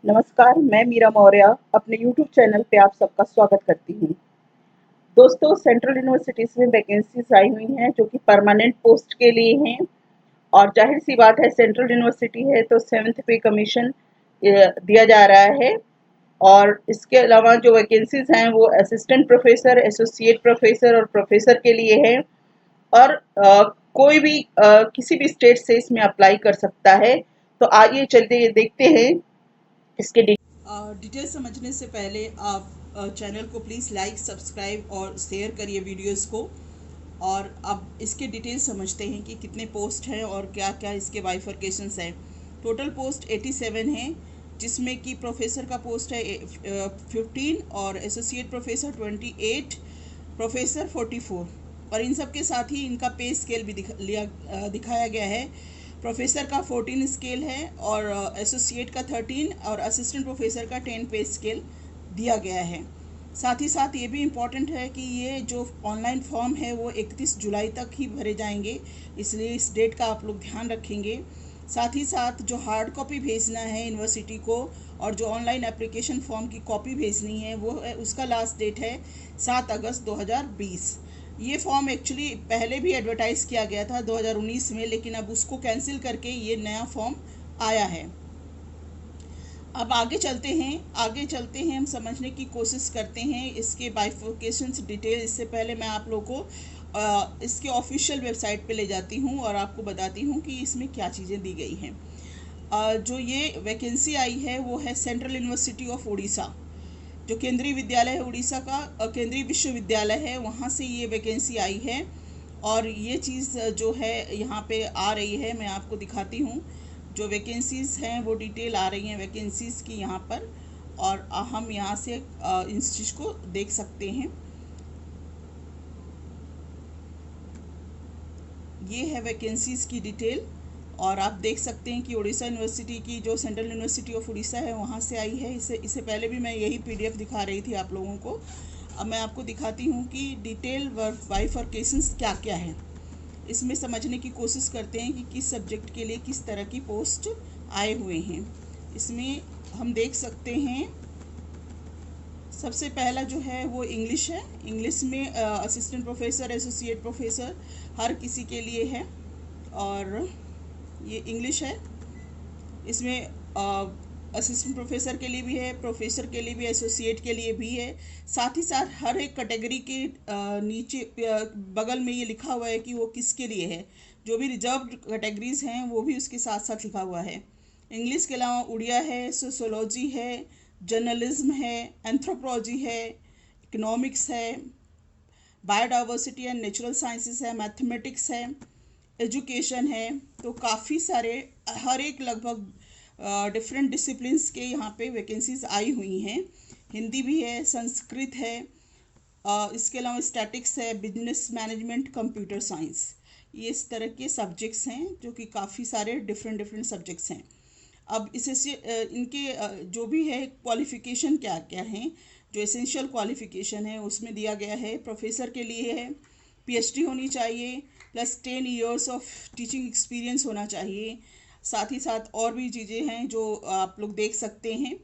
नमस्कार, मैं मीरा मौर्य अपने यूट्यूब चैनल पे आप सबका स्वागत करती हूँ। दोस्तों, सेंट्रल यूनिवर्सिटीज़ में वैकेंसीज़ आई हुई हैं जो कि परमानेंट पोस्ट के लिए हैं और ज़ाहिर-सी बात है सेंट्रल यूनिवर्सिटी है तो 7th पे कमीशन दिया जा रहा है और इसके अलावा जो वैकेंसीज़ हैं वो असिस्टेंट प्रोफ़ेसर, एसोसिएट प्रोफ़ेसर और प्रोफ़ेसर के लिए हैं और कोई भी किसी भी स्टेट से इसमें अप्लाई कर सकता है। तो आइए चलते देखते हैं इसके डिटेल समझने से पहले आप चैनल को प्लीज़ लाइक, सब्सक्राइब और शेयर करिए वीडियोस को। और अब इसके डिटेल समझते हैं कि कितने पोस्ट हैं और क्या क्या इसके बाइफर्केशंस हैं। टोटल पोस्ट 87 हैं, जिसमें कि प्रोफेसर का पोस्ट है 15 और एसोसिएट प्रोफेसर 28, प्रोफेसर 44। और इन सब के साथ ही इनका पे स्केल भी दिखाया गया है। प्रोफेसर का 14 स्केल है और एसोसिएट का 13 और असिस्टेंट प्रोफेसर का 10 पे स्केल दिया गया है। साथ ही साथ ये भी इम्पॉर्टेंट है कि ये जो ऑनलाइन फॉर्म है वो 31 जुलाई तक ही भरे जाएंगे, इसलिए इस डेट का आप लोग ध्यान रखेंगे। साथ ही साथ जो हार्ड कॉपी भेजना है यूनिवर्सिटी को और जो ऑनलाइन एप्लीकेशन फॉर्म की कॉपी भेजनी है वो है, उसका लास्ट डेट है 7 अगस्त 2020। ये फॉर्म एक्चुअली पहले भी एडवर्टाइज़ किया गया था 2019 में, लेकिन अब उसको कैंसिल करके ये नया फॉर्म आया है। अब आगे चलते हैं हम समझने की कोशिश करते हैं इसके बाइफर्केशंस डिटेल। इससे पहले मैं आप लोगों को इसके ऑफिशियल वेबसाइट पे ले जाती हूँ और आपको बताती हूँ कि इसमें क्या चीज़ें दी गई हैं। जो ये वैकेंसी आई है वो है सेंट्रल यूनिवर्सिटी ऑफ उड़ीसा, जो केंद्रीय विद्यालय है उड़ीसा का, केंद्रीय विश्वविद्यालय है, वहाँ से ये वैकेंसी आई है। और ये चीज़ जो है यहाँ पे आ रही है, मैं आपको दिखाती हूँ। जो वैकेंसीज़ हैं वो डिटेल आ रही हैं वैकेंसीज़ की यहाँ पर, और हम यहाँ से इस चीज़ को देख सकते हैं। ये है वैकेंसीज़ की डिटेल और आप देख सकते हैं कि उड़ीसा यूनिवर्सिटी की, जो सेंट्रल यूनिवर्सिटी ऑफ उड़ीसा है, वहाँ से आई है। इससे पहले भी मैं यही पीडीएफ दिखा रही थी आप लोगों को। अब मैं आपको दिखाती हूँ कि डिटेल बाइफर्केशंस क्या क्या है। इसमें समझने की कोशिश करते हैं कि किस सब्जेक्ट के लिए किस तरह की पोस्ट आए हुए हैं। इसमें हम देख सकते हैं सबसे पहला जो है वो इंग्लिश है। इंग्लिश में असिस्टेंट प्रोफेसर, एसोसिएट प्रोफेसर हर किसी के लिए है और ये इंग्लिश है। इसमें असिस्टेंट प्रोफेसर के लिए भी है, प्रोफेसर के लिए भी, एसोसिएट के लिए भी है। साथ ही साथ हर एक कैटेगरी के नीचे बगल में ये लिखा हुआ है कि वो किसके लिए है। जो भी रिजर्व्ड कैटेगरीज हैं वो भी उसके साथ साथ लिखा हुआ है। इंग्लिश के अलावा उड़िया है, सोशोलॉजी है, जर्नलिज्म है, एंथ्रोपोलॉजी है, इकोनॉमिक्स है, बायोडाइवर्सिटी एंड नेचुरल साइंसेस है, मैथमेटिक्स है, एजुकेशन है। तो काफ़ी सारे, हर एक लगभग डिफरेंट डिसिप्लिन्स के यहाँ पे वैकेंसीज आई हुई हैं। हिंदी भी है, संस्कृत है, इसके अलावा स्टैटिक्स है, बिजनेस मैनेजमेंट, कंप्यूटर साइंस। ये इस तरह के सब्जेक्ट्स हैं जो कि काफ़ी सारे डिफरेंट डिफरेंट सब्जेक्ट्स हैं। अब इससे इनके जो भी है क्वालिफ़िकेशन क्या क्या हैं, जो एसेंशियल क्वालिफ़िकेशन है उसमें दिया गया है। प्रोफेसर के लिए है पीएचडी होनी चाहिए plus 10 years of teaching experience होना चाहिए। साथ ही साथ और भी चीज़ें हैं जो आप लोग देख सकते हैं।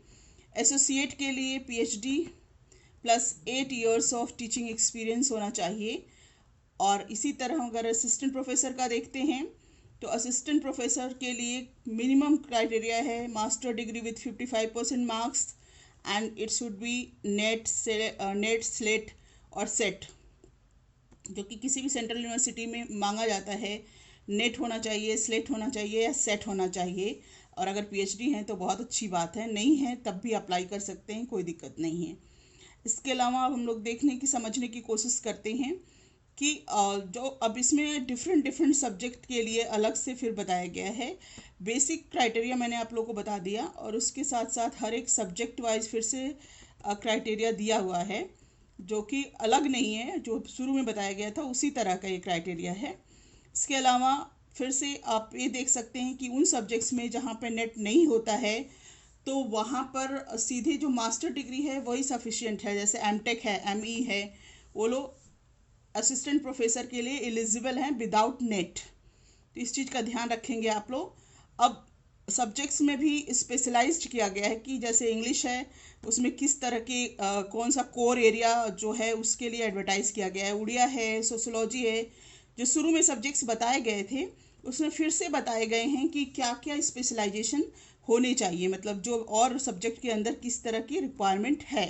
एसोसिएट के लिए PhD plus 8 years of teaching experience होना चाहिए। और इसी तरह अगर असिस्टेंट प्रोफेसर का देखते हैं तो असिस्टेंट प्रोफेसर के लिए मिनिमम क्राइटेरिया है master degree with 55% marks and it should be NET SLET और सेट, जो कि किसी भी सेंट्रल यूनिवर्सिटी में मांगा जाता है। नेट होना चाहिए, स्लेट होना चाहिए या सेट होना चाहिए। और अगर पीएचडी है तो बहुत अच्छी बात है, नहीं है तब भी अप्लाई कर सकते हैं, कोई दिक्कत नहीं है। इसके अलावा अब हम लोग देखने की, समझने की कोशिश करते हैं कि जो अब इसमें डिफरेंट डिफरेंट सब्जेक्ट के लिए अलग से फिर बताया गया है। बेसिक क्राइटेरिया मैंने आप लोगों को बता दिया और उसके साथ साथ हर एक सब्जेक्ट वाइज फिर से क्राइटेरिया दिया हुआ है, जो कि अलग नहीं है, जो शुरू में बताया गया था उसी तरह का ये क्राइटेरिया है। इसके अलावा फिर से आप ये देख सकते हैं कि उन सब्जेक्ट्स में जहाँ पे नेट नहीं होता है तो वहाँ पर सीधे जो मास्टर डिग्री है वही सफिशिएंट है। जैसे एमटेक है, एमई है, वो लोग असिस्टेंट प्रोफेसर के लिए एलिजिबल हैं विदाउट नेट। तो इस चीज़ का ध्यान रखेंगे आप लोग। अब सब्जेक्ट्स में भी स्पेशलाइज्ड किया गया है कि जैसे इंग्लिश है उसमें किस तरह के कौन सा कोर एरिया जो है उसके लिए एडवर्टाइज किया गया है। उड़िया है, सोशोलॉजी है, जो शुरू में सब्जेक्ट्स बताए गए थे उसमें फिर से बताए गए हैं कि क्या क्या स्पेशलाइजेशन होने चाहिए, मतलब जो और सब्जेक्ट के अंदर किस तरह की रिक्वायरमेंट है।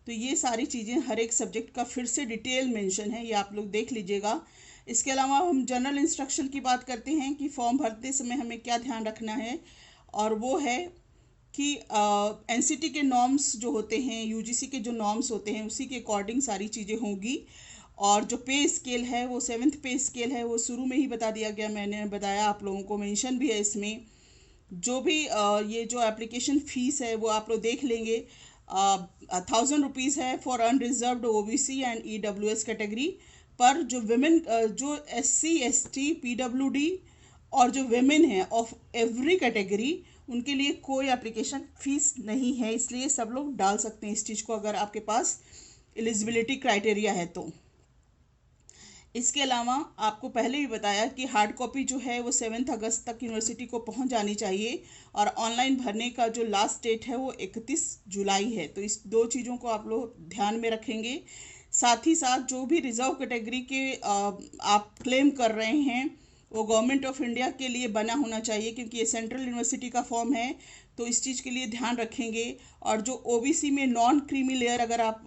तो ये सारी चीज़ें हर एक सब्जेक्ट का फिर से डिटेल मेंशन है, ये आप लोग देख लीजिएगा। इसके अलावा हम जनरल इंस्ट्रक्शन की बात करते हैं कि फॉर्म भरते समय हमें क्या ध्यान रखना है, और वो है कि एनसीटी के नॉर्म्स जो होते हैं, यूजीसी के जो नॉर्म्स होते हैं उसी के अकॉर्डिंग सारी चीज़ें होंगी। और जो पे स्केल है वो 7th पे स्केल है, वो शुरू में ही बता दिया गया, मैंने बताया आप लोगों को, मेंशन भी है इसमें। जो भी ये जो एप्लीकेशन फ़ीस है वो आप लोग देख लेंगे। 1000 रुपीज़ है for unreserved OBC and EWS category, पर जो विमेन, जो एससी एसटी पीडब्ल्यूडी और जो विमेन है ऑफ एवरी कैटेगरी, उनके लिए कोई एप्लीकेशन फ़ीस नहीं है, इसलिए सब लोग डाल सकते हैं इस चीज़ को अगर आपके पास एलिजिबिलिटी क्राइटेरिया है तो। इसके अलावा आपको पहले भी बताया कि हार्ड कॉपी जो है वो 7 अगस्त तक यूनिवर्सिटी को पहुंच जानी चाहिए, और ऑनलाइन भरने का जो लास्ट डेट है वो 31 जुलाई है। तो इस दो चीज़ों को आप लोग ध्यान में रखेंगे। साथ ही साथ जो भी रिजर्व कैटेगरी के आप क्लेम कर रहे हैं वो गवर्नमेंट ऑफ इंडिया के लिए बना होना चाहिए, क्योंकि ये सेंट्रल यूनिवर्सिटी का फॉर्म है, तो इस चीज़ के लिए ध्यान रखेंगे। और जो ओबीसी में नॉन क्रीमी लेयर, अगर आप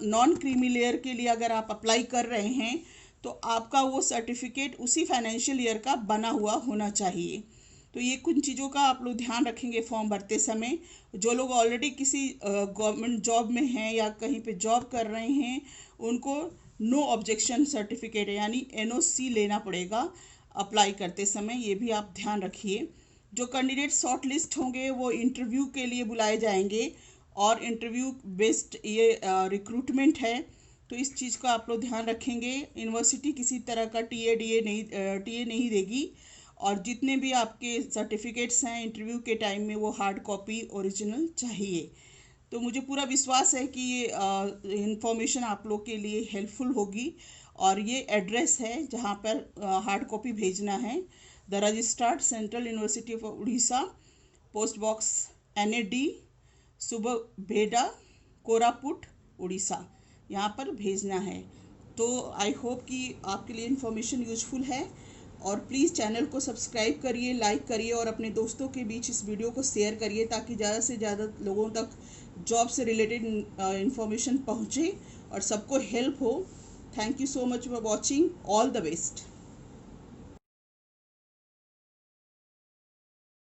नॉन क्रीमी लेयर के लिए अगर आप अप्लाई कर रहे हैं तो आपका वो सर्टिफिकेट उसी फाइनेंशियल ईयर का बना हुआ होना चाहिए। तो ये कुछ चीज़ों का आप लोग ध्यान रखेंगे फॉर्म भरते समय। जो लोग ऑलरेडी किसी गवर्नमेंट जॉब में हैं या कहीं पे जॉब कर रहे हैं उनको नो ऑब्जेक्शन सर्टिफिकेट यानी एनओसी लेना पड़ेगा अप्लाई करते समय, ये भी आप ध्यान रखिए। जो कैंडिडेट शॉर्ट लिस्ट होंगे वो इंटरव्यू के लिए बुलाए जाएंगे, और इंटरव्यू बेस्ड ये रिक्रूटमेंट है, तो इस चीज़ का आप लोग ध्यान रखेंगे। यूनिवर्सिटी किसी तरह का टीए नहीं देगी, और जितने भी आपके सर्टिफिकेट्स हैं इंटरव्यू के टाइम में वो हार्ड कॉपी ओरिजिनल चाहिए। तो मुझे पूरा विश्वास है कि ये इंफॉर्मेशन आप लोग के लिए हेल्पफुल होगी। और ये एड्रेस है जहाँ पर हार्ड कॉपी भेजना है, the registrar central university of Orissa, post box NAD, Sunabeda, Koraput, Orissa, यहाँ पर भेजना है। तो आई होप कि आपके लिए इन्फॉर्मेशन यूजफुल है, और प्लीज़ चैनल को सब्सक्राइब करिए, लाइक करिए, और अपने दोस्तों के बीच इस वीडियो को शेयर करिए ताकि ज़्यादा से ज़्यादा लोगों तक जॉब से रिलेटेड इन्फॉर्मेशन पहुँचे और सबको हेल्प हो। Thank you so much for watching. All the best.